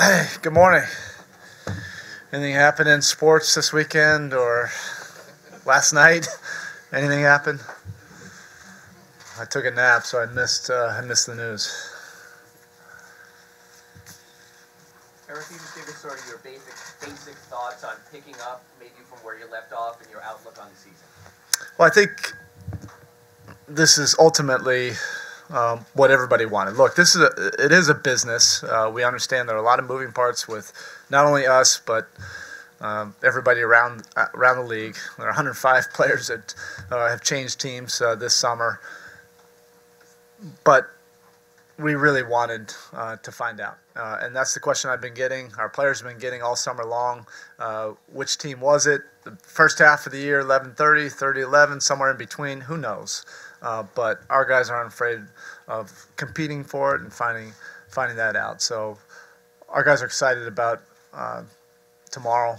Hey, good morning. Anything happen in sports this weekend or last night? Anything happen? I took a nap, so I missed the news. Eric, can you just give us sort of your basic thoughts on picking up maybe from where you left off and your outlook on the season? Well, I think this is ultimately what everybody wanted. Look, it is a business. We understand there are a lot of moving parts with not only us, but everybody around the league. There are 105 players that have changed teams this summer, but we really wanted to find out, and that's the question I've been getting. Our players have been getting all summer long. Which team was it? The first half of the year, 11-30, 30-11, somewhere in between. Who knows? But our guys aren't afraid of competing for it and finding that out. So our guys are excited about tomorrow.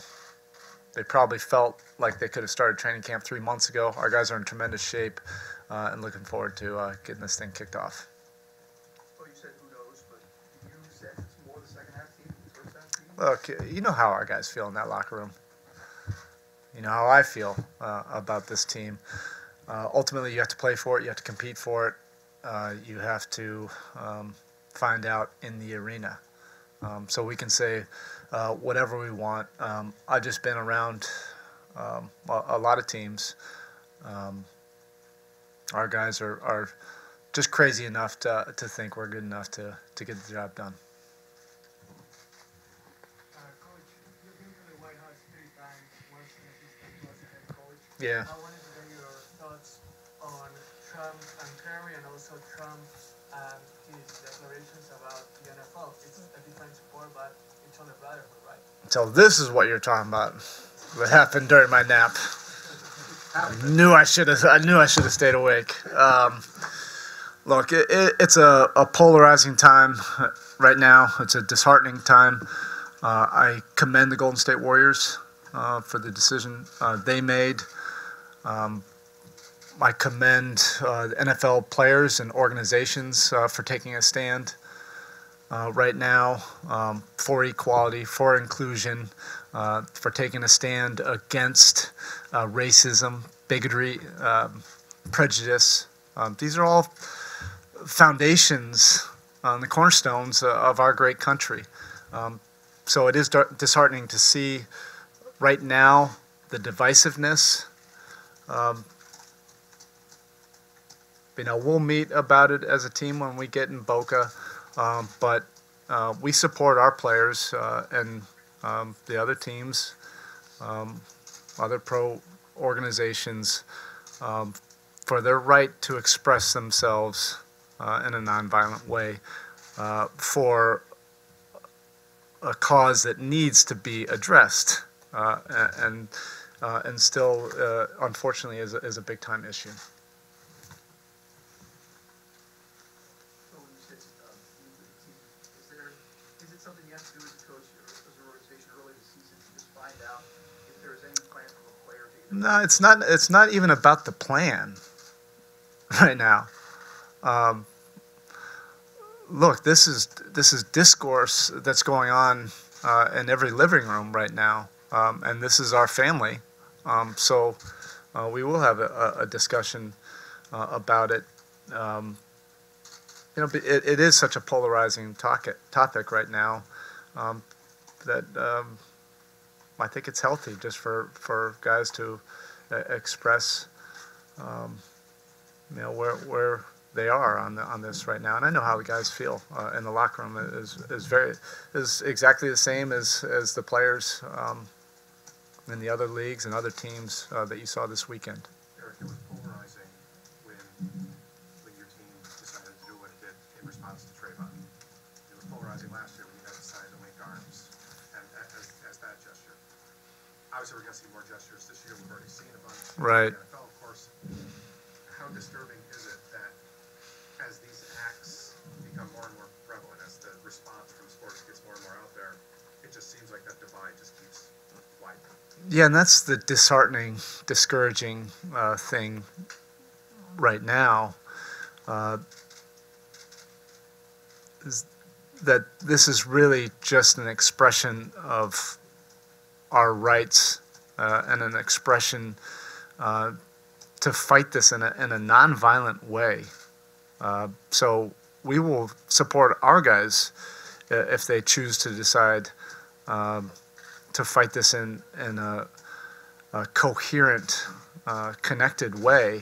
They probably felt like they could have started training camp 3 months ago. Our guys are in tremendous shape and looking forward to getting this thing kicked off. Well, you said who knows, but you said it's more the second half team, the first half team. Look, you know how our guys feel in that locker room. You know how I feel about this team. Ultimately, you have to play for it. You have to compete for it. You have to find out in the arena. So we can say whatever we want. I've just been around a lot of teams. Our guys are just crazy enough to think we're good enough to get the job done. Coach, you've been to the White House 3 times, once an assistant, once a head coach. Yeah. I wanted to get your thoughts on Trump and Kerry, and also Trump and his declarations about the NFL. It's a different sport, but it's on the brotherhood, right? So this is what you're talking about. What happened during my nap? I knew I should have stayed awake. Look, it's a polarizing time right now. It's a disheartening time. I commend the Golden State Warriors for the decision they made. I commend the NFL players and organizations for taking a stand right now for equality, for inclusion, for taking a stand against racism, bigotry, prejudice. These are all foundations, the cornerstones of our great country. So it is disheartening to see right now the divisiveness. We'll meet about it as a team when we get in Boca, but we support our players and the other teams, other pro organizations, for their right to express themselves in a nonviolent way for a cause that needs to be addressed and still, unfortunately, is a big-time issue. So when you said meet with the team, is it something you have to do as a coach or as an organization early this season to just find out if there's any plan from a player to either? No, it's not. It's not even about the plan right now. Look, this is discourse that's going on in every living room right now, and this is our family. So we will have a discussion about it. It is such a polarizing topic right now that I think it's healthy just for guys to express where they are on this right now. And I know how the guys feel in the locker room is exactly the same as the players in the other leagues and other teams that you saw this weekend. Eric, it was polarizing when your team decided to do what it did in response to Trayvon. It was polarizing last year when you guys decided to link arms and as that gesture. Obviously, we're going to see more gestures this year. We've already seen a bunch. Right. In the NFL, of course. How disturbing is it that as these acts become more and more prevalent, as the response from sports gets more and more out there, it just seems like that divide just keeps widening? Yeah, and that's the disheartening, discouraging thing right now. that this is really just an expression of our rights and an expression to fight this in a nonviolent way. So we will support our guys if they choose to decide to fight this in a coherent, connected way.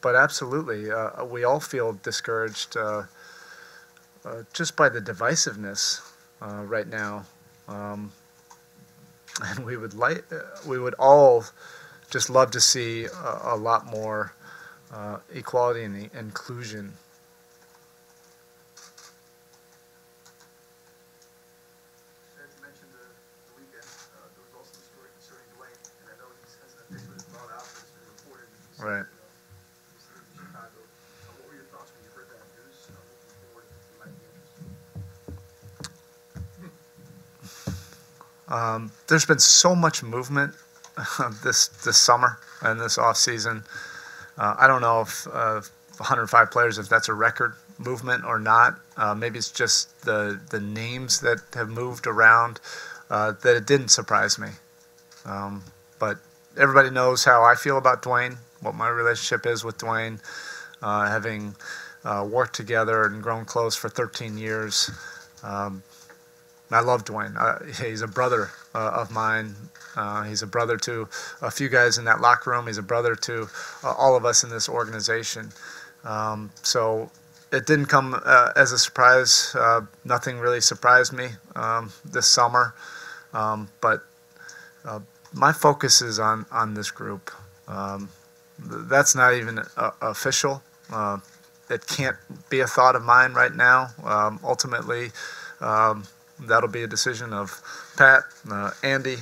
But absolutely, we all feel discouraged just by the divisiveness right now, and we would all just love to see a lot more equality and inclusion. As you mentioned the weekend, there was also a story concerning Dwayne, and I know he hasn't officially been brought out, but it's been reported that he's Right. he's in Chicago. What were your thoughts when you heard that news? Looking forward, it might be interesting. There's been so much movement this summer and this off season. I don't know if 105 players, if that's a record movement or not. Maybe it's just the names that have moved around that it didn't surprise me. But everybody knows how I feel about Dwayne, what my relationship is with Dwayne, having worked together and grown close for 13 years. I love Dwayne. He's a brother of mine. He's a brother to a few guys in that locker room. He's a brother to all of us in this organization. So it didn't come as a surprise. Nothing really surprised me this summer. But my focus is on this group. That's not even official. It can't be a thought of mine right now. Ultimately, that'll be a decision of Pat, Andy.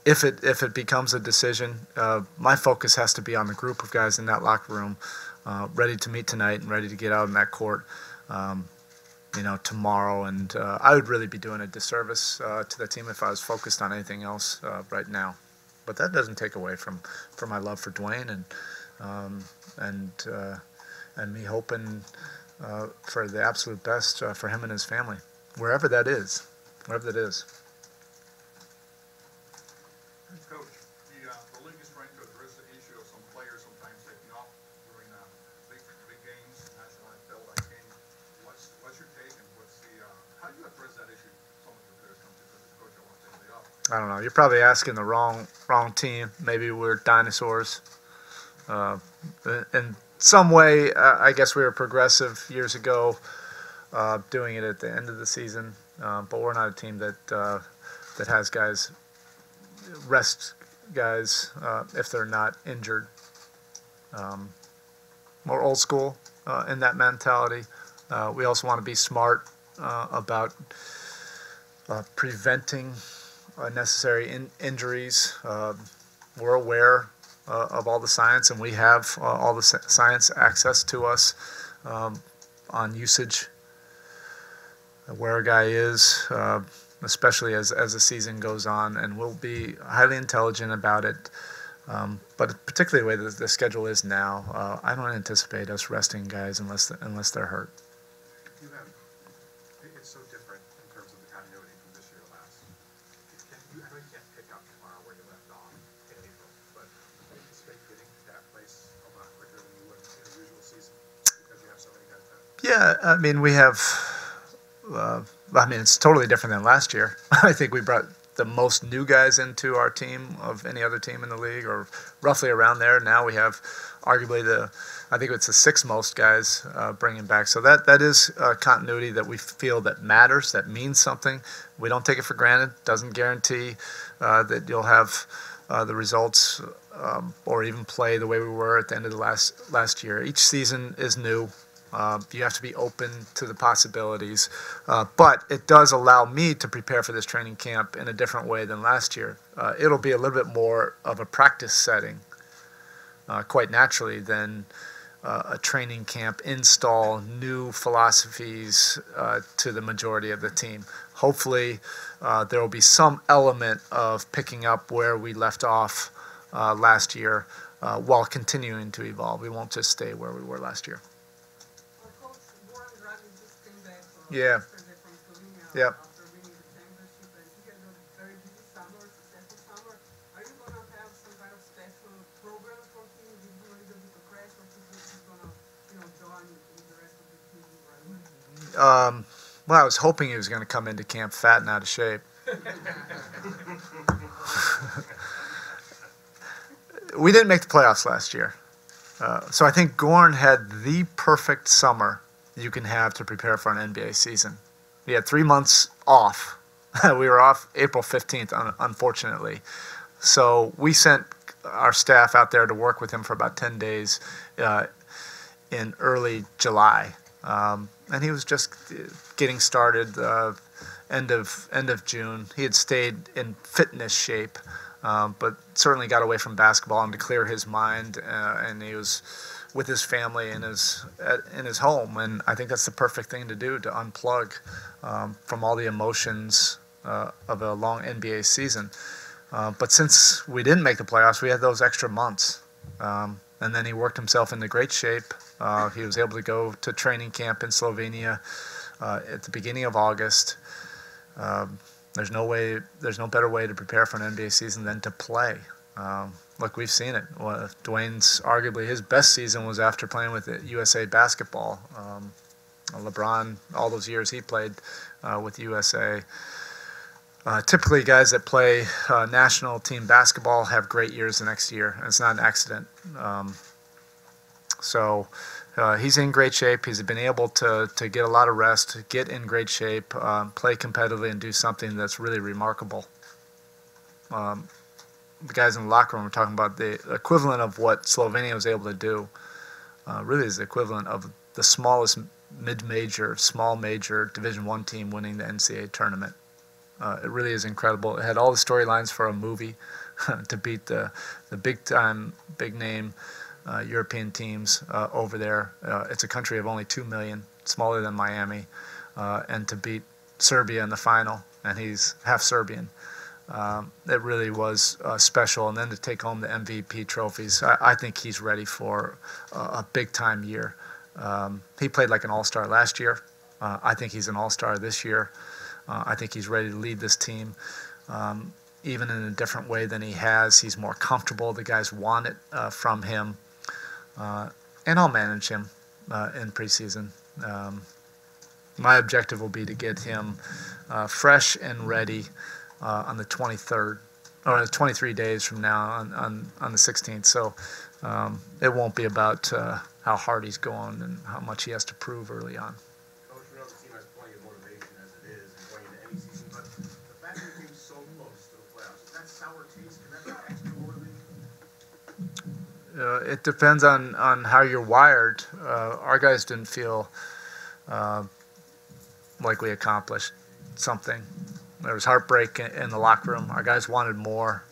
If it becomes a decision, my focus has to be on the group of guys in that locker room, ready to meet tonight and ready to get out in that court, tomorrow. And I would really be doing a disservice to the team if I was focused on anything else right now. But that doesn't take away from my love for Dwayne and me hoping for the absolute best for him and his family, wherever that is. Coach, the league is trying to address the issue of some players sometimes taking off during big games, national NFL like game. What's your take, and how do you address that issue? Some of the players come to the coach, I want to take the day off. I don't know. You're probably asking the wrong team. Maybe we're dinosaurs. In some way, I guess we were progressive years ago, doing it at the end of the season. But we're not a team that has guys rest guys if they're not injured. More old school in that mentality. We also want to be smart about preventing unnecessary injuries. We're aware of all the science, and we have all the science access to us on usage, where a guy is, especially as the season goes on, and we'll be highly intelligent about it. But particularly the way the schedule is now, I don't anticipate us resting guys unless they're hurt. It's so different in terms of the continuity from this year to last. I know you can't pick up tomorrow where you left off in April, but do you anticipate getting to that place a lot quicker than you would in a usual season because you have so many guys back? Yeah, I mean, we have. It's totally different than last year. I think we brought the most new guys into our team of any other team in the league, or roughly around there. Now we have arguably I think it's the sixth most guys bringing back. So that is continuity that we feel that matters, that means something. We don't take it for granted. Doesn't guarantee that you'll have the results or even play the way we were at the end of the last year. Each season is new. You have to be open to the possibilities. But it does allow me to prepare for this training camp in a different way than last year. It'll be a little bit more of a practice setting, quite naturally, than a training camp install new philosophies to the majority of the team. Hopefully, there will be some element of picking up where we left off last year while continuing to evolve. We won't just stay where we were last year. Yeah. yesterday from Slovenia Yep. after winning the championship, and he had a very busy summer, successful summer. Are you gonna have some kind of special programs for him? Give him a little bit of rest, or he's gonna, join with the rest of the team right away? Well, I was hoping he was going to come into camp fat and out of shape. We didn't make the playoffs last year. So I think Goran had the perfect summer you can have to prepare for an NBA season. He had 3 months off. We were off April 15th, unfortunately. So we sent our staff out there to work with him for about 10 days in early July. And he was just getting started end of June. He had stayed in fitness shape, but certainly got away from basketball and to clear his mind. And he was with his family in his home. And I think that's the perfect thing to do, to unplug from all the emotions of a long NBA season. But since we didn't make the playoffs, we had those extra months. And then he worked himself into great shape. He was able to go to training camp in Slovenia at the beginning of August. There's no better way to prepare for an NBA season than to play. Look, we've seen it. Dwayne's arguably his best season was after playing with USA Basketball. LeBron, all those years he played with USA. Typically, guys that play national team basketball have great years the next year. And it's not an accident. So he's in great shape. He's been able to get a lot of rest, get in great shape, play competitively, and do something that's really remarkable. The guys in the locker room were talking about the equivalent of what Slovenia was able to do. Really is the equivalent of the smallest mid-major, small major Division I team winning the NCAA tournament. It really is incredible. It had all the storylines for a movie to beat the big-time, big-name European teams over there. It's a country of only 2 million, smaller than Miami, and to beat Serbia in the final, and he's half Serbian. It really was special. And then to take home the MVP trophies, I think he's ready for a big-time year. He played like an all-star last year. I think he's an all-star this year. I think he's ready to lead this team, even in a different way than he has. He's more comfortable. The guys want it from him. And I'll manage him in preseason. My objective will be to get him fresh and ready on the 23rd, or 23 days from now on the 16th. So it won't be about how hard he's going and how much he has to prove early on. Coach, we know the team has plenty of motivation as it is and going into any season, but the fact that you came so close to the playoffs, is that sour taste? Can that be extra motivating? It depends on how you're wired. Our guys didn't feel like we accomplished something. There was heartbreak in the locker room. Our guys wanted more.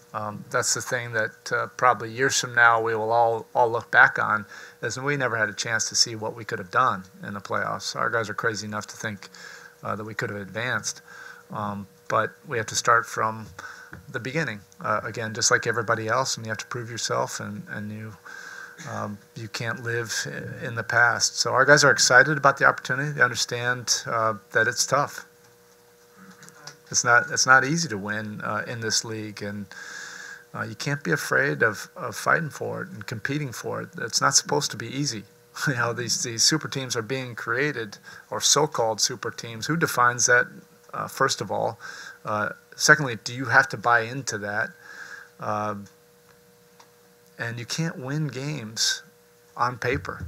That's the thing that probably years from now we will all look back on, is we never had a chance to see what we could have done in the playoffs. Our guys are crazy enough to think that we could have advanced. But we have to start from the beginning, again, just like everybody else, and you have to prove yourself, and you can't live in the past. So our guys are excited about the opportunity. They understand that it's tough. It's not easy to win in this league, and you can't be afraid of fighting for it and competing for it. It's not supposed to be easy. These super teams are being created, or so-called super teams. Who defines that? First of all. Secondly, do you have to buy into that? And you can't win games on paper.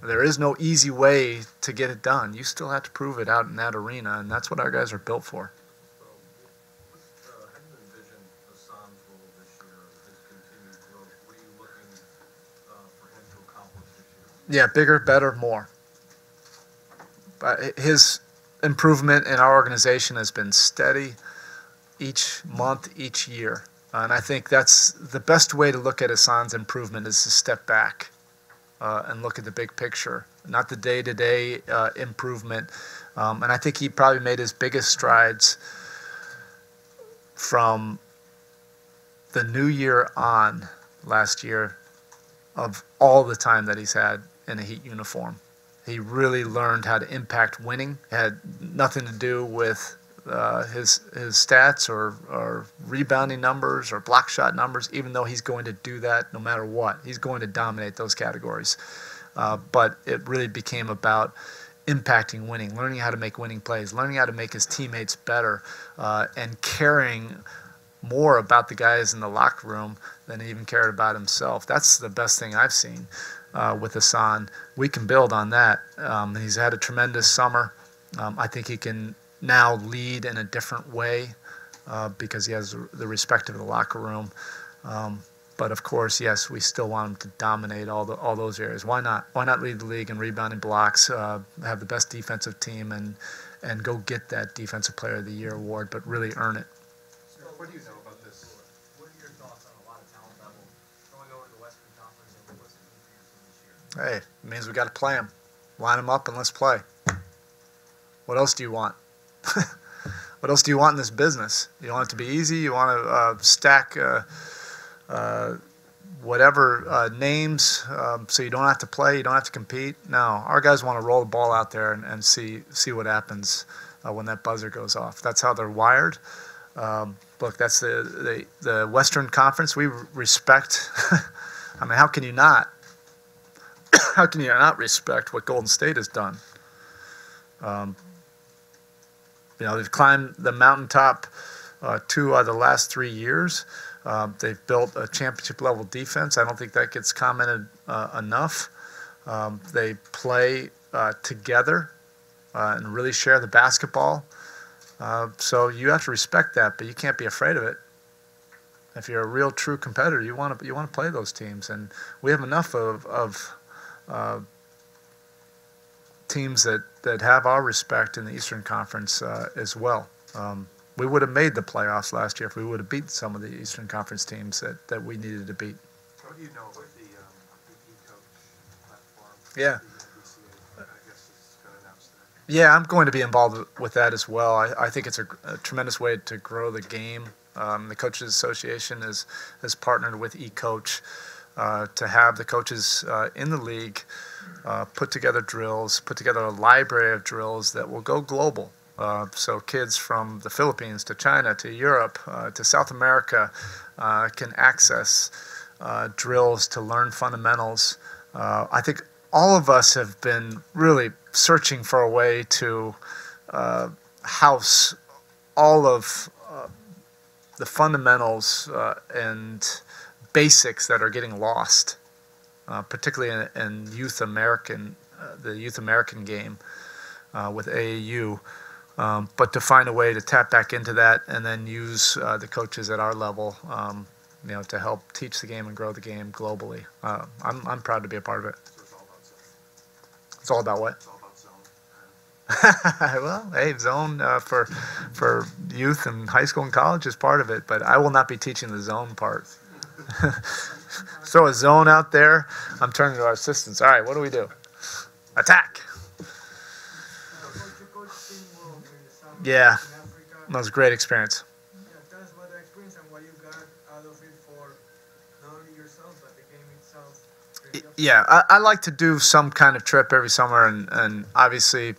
There is no easy way to get it done. You still have to prove it out in that arena, and that's what our guys are built for. So, how do you envision Hassan's role this year, his continued growth? What are you looking for him to accomplish this year? Yeah, bigger, better, more. His improvement in our organization has been steady each month, each year. And I think that's the best way to look at Hassan's improvement, is to step back and look at the big picture, not the day-to-day improvement. And I think he probably made his biggest strides from the new year on last year, of all the time that he's had in a Heat uniform. He really learned how to impact winning. It had nothing to do with his stats or rebounding numbers or block shot numbers, even though he's going to do that no matter what. He's going to dominate those categories. But it really became about impacting winning, learning how to make winning plays, learning how to make his teammates better, and caring more about the guys in the locker room than he even cared about himself. That's the best thing I've seen with Hassan. We can build on that. He's had a tremendous summer. I think he can now lead in a different way because he has the respect of the locker room. But of course, yes, we still want him to dominate all those areas. Why not? Why not lead the league in rebounding, blocks, have the best defensive team, and go get that Defensive Player of the Year award, but really earn it. So what do you know about this? What are your thoughts on a lot of talent level going over to the Western Conference, and what's it mean for your team this year? Hey, it means we got to play them. Line them up and let's play. What else do you want? What else do you want in this business? You want it to be easy? You want to stack whatever names so you don't have to play, you don't have to compete? No, our guys want to roll the ball out there and see what happens when that buzzer goes off. That's how they're wired. Look, that's the Western Conference. We respect. I mean, how can you not? How can you not respect what Golden State has done? They've climbed the mountaintop 2 out of the last 3 years. They've built a championship-level defense. I don't think that gets commented enough. They play together and really share the basketball. So you have to respect that, but you can't be afraid of it. If you're a real, true competitor, you want to play those teams, and we have enough of teams that have our respect in the Eastern Conference as well. We would have made the preseason last year if we would have beat some of the Eastern Conference teams that we needed to beat. What do you know about the e-coach platform? Yeah. The NBCA, I guess, is going to announce that. Yeah, I'm going to be involved with that as well. I think it's a tremendous way to grow the game. The Coaches Association has partnered with eCoach to have the coaches in the league put together drills, put together a library of drills that will go global. So kids from the Philippines to China to Europe to South America can access drills to learn fundamentals. I think all of us have been really searching for a way to house all of the fundamentals and basics that are getting lost, particularly in the Youth American game with AAU. But to find a way to tap back into that and then use the coaches at our level, to help teach the game and grow the game globally. I'm proud to be a part of it. So it's all about zone. It's all about what? It's all about zone. Well, hey, zone for youth and high school and college is part of it, but I will not be teaching the zone part. Throw a zone out there. I'm turning to our assistants. All right, what do we do? Attack. Yeah, that was a great experience. Yeah, tell us about the experience and what you got out of it for not only yourself, but the game itself. Yeah, I like to do some kind of trip every summer, and obviously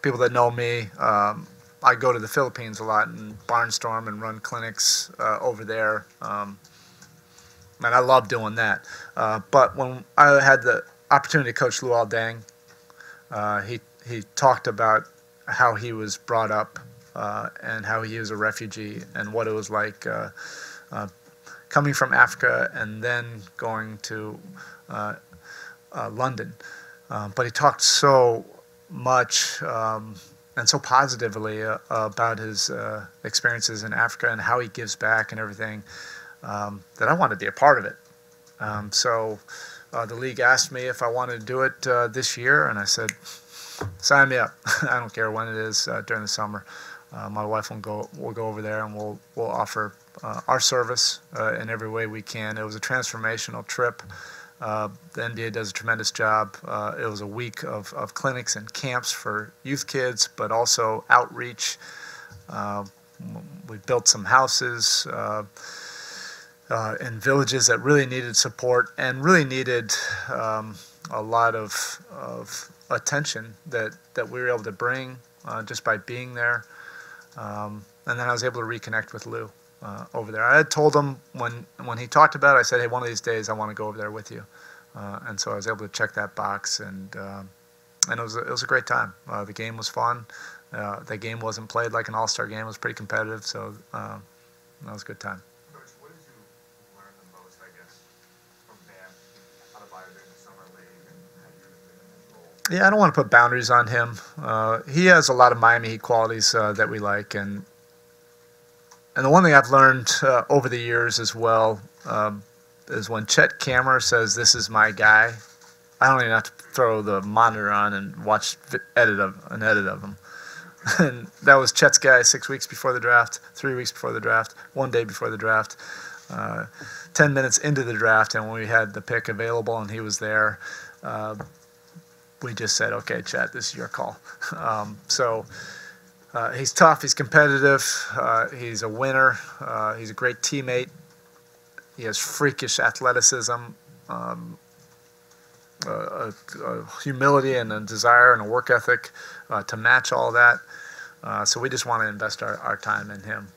people that know me, I go to the Philippines a lot and barnstorm and run clinics over there. And I love doing that. But when I had the opportunity to coach Luol Deng, he talked about how he was brought up and how he was a refugee and what it was like coming from Africa and then going to London. But he talked so much and so positively about his experiences in Africa and how he gives back and everything that I wanted to be a part of it. So the league asked me if I wanted to do it this year, and I said, sign me up. I don't care when it is during the summer. My wife will go over there, and we'll offer our service in every way we can. It was a transformational trip. The NBA does a tremendous job. It was a week of clinics and camps for youth kids, but also outreach. We built some houses in villages that really needed support and really needed a lot of attention that we were able to bring just by being there. And then I was able to reconnect with Lou over there. I had told him when he talked about it, I said, hey, one of these days I want to go over there with you. And so I was able to check that box, and it was a great time. The game was fun. The game wasn't played like an all-star game. It was pretty competitive, so that was a good time. Coach, what did you learn the most, I guess, from Bam, out of Ireland in the summer league, and how you fit in his role? Yeah, I don't want to put boundaries on him. He has a lot of Miami Heat qualities that we like, and the one thing I've learned over the years as well is when Chet Kammerer says, "This is my guy," I don't even have to throw the monitor on and watch an edit of him. And that was Chet's guy 6 weeks before the draft, 3 weeks before the draft, 1 day before the draft, 10 minutes into the draft, and when we had the pick available and he was there, we just said, okay, Chet, this is your call. So he's tough, he's competitive, he's a winner, he's a great teammate, he has freakish athleticism, humility and a desire and a work ethic to match all that. So we just want to invest our time in him.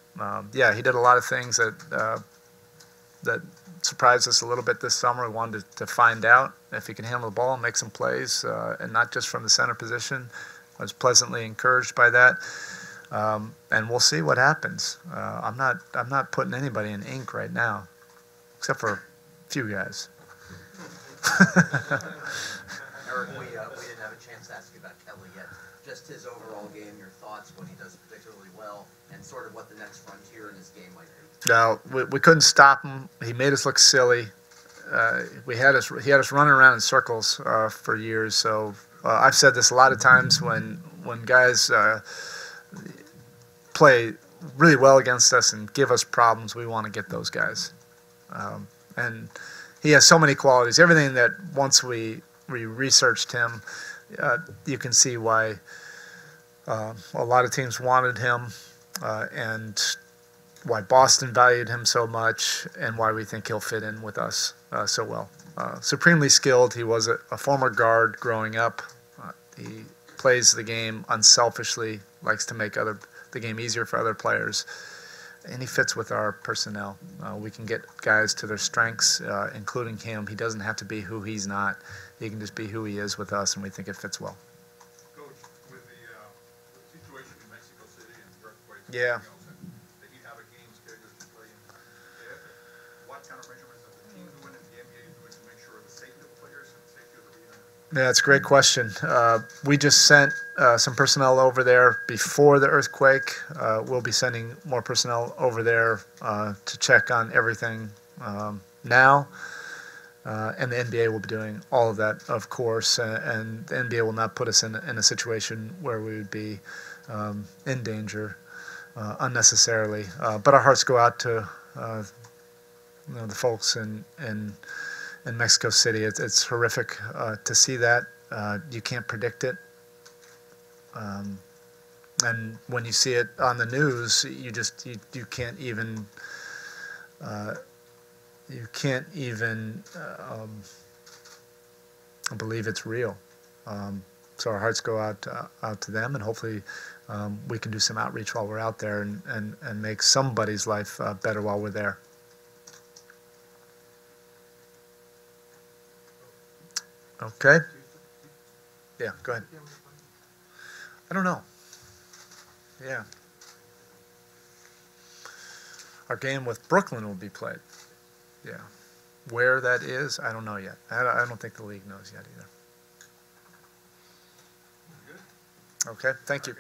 Yeah, he did a lot of things that surprised us a little bit this summer. We wanted to find out if he can handle the ball and make some plays, and not just from the center position. I was pleasantly encouraged by that. And we'll see what happens. I'm not putting anybody in ink right now, except for a few guys. Eric, we didn't have a chance to ask you about Kelly yet. Just his overall game, your thoughts, what he does particularly well, and sort of what the next frontier in his game might be. No, we couldn't stop him. He made us look silly. He had us running around in circles for years. So I've said this a lot of times when guys play really well against us and give us problems, we want to get those guys. And he has so many qualities. Everything that once we researched him, you can see why a lot of teams wanted him, and why Boston valued him so much, and why we think he'll fit in with us so well. Supremely skilled. He was a former guard growing up. He plays the game unselfishly, likes to make the game easier for other players, and he fits with our personnel. We can get guys to their strengths, including him. He doesn't have to be who he's not. He can just be who he is with us, and we think it fits well. Coach, with the situation in Mexico City and earthquakes, Yeah. did he have a game scheduled to play in? What kind of measurements does the team do and the NBA doing to make sure the safety of the players and the safety of the arena? Yeah, that's a great question. We just sent some personnel over there before the earthquake. We'll be sending more personnel over there to check on everything now. And the NBA will be doing all of that, of course. And the NBA will not put us in a situation where we would be in danger unnecessarily. But our hearts go out to the folks in Mexico City. It's horrific to see that. You can't predict it. And when you see it on the news, you can't even believe it's real. So our hearts go out to them, and hopefully we can do some outreach while we're out there and make somebody's life better while we're there. Okay. Yeah, go ahead. I don't know. Yeah. Our game with Brooklyn will be played. Yeah. Where that is, I don't know yet. I don't think the league knows yet either. Okay, thank you.